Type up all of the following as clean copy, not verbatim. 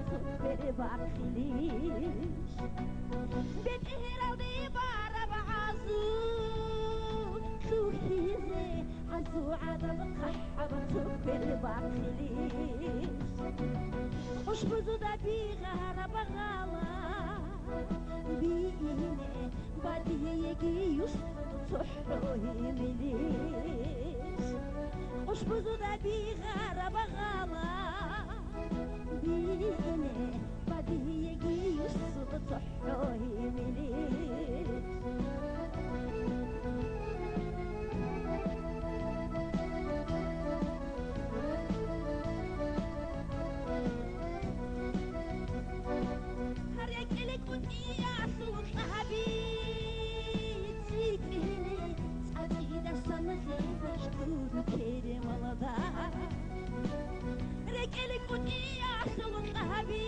سكر باخليش بتهرب بارا بعزو خوهيزي عزو عدم قحبة سكر باخليش وش بزودا بيغارة بغالا بيني بدي يجي صحوه مليش وش بزودا بيغارة بغالا بيني بدي يجي صحوه مليش رجلك ودي عسلك حبيبتك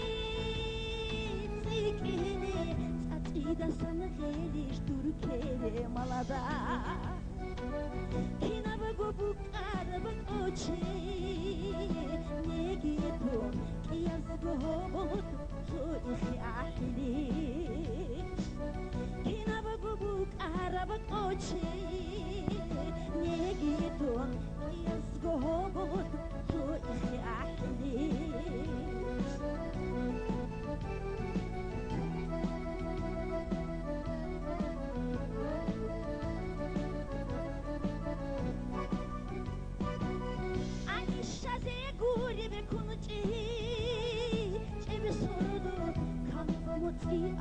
هني تأتيدا سنغيليش تركي ملدا كنا بقبوك عربك أوشي نيجيتون كيازقو بوت صويخي أحليش كنا بقبوك عربك أوشي نيجيتون كيازقو بوت صويخي أحليش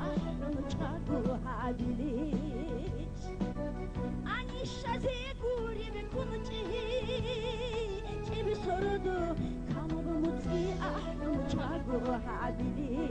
أحلم تشاكو عادليش أني شازيكوري بكون تبي سردو كانوا بموتي أحلم تشاكو عادليش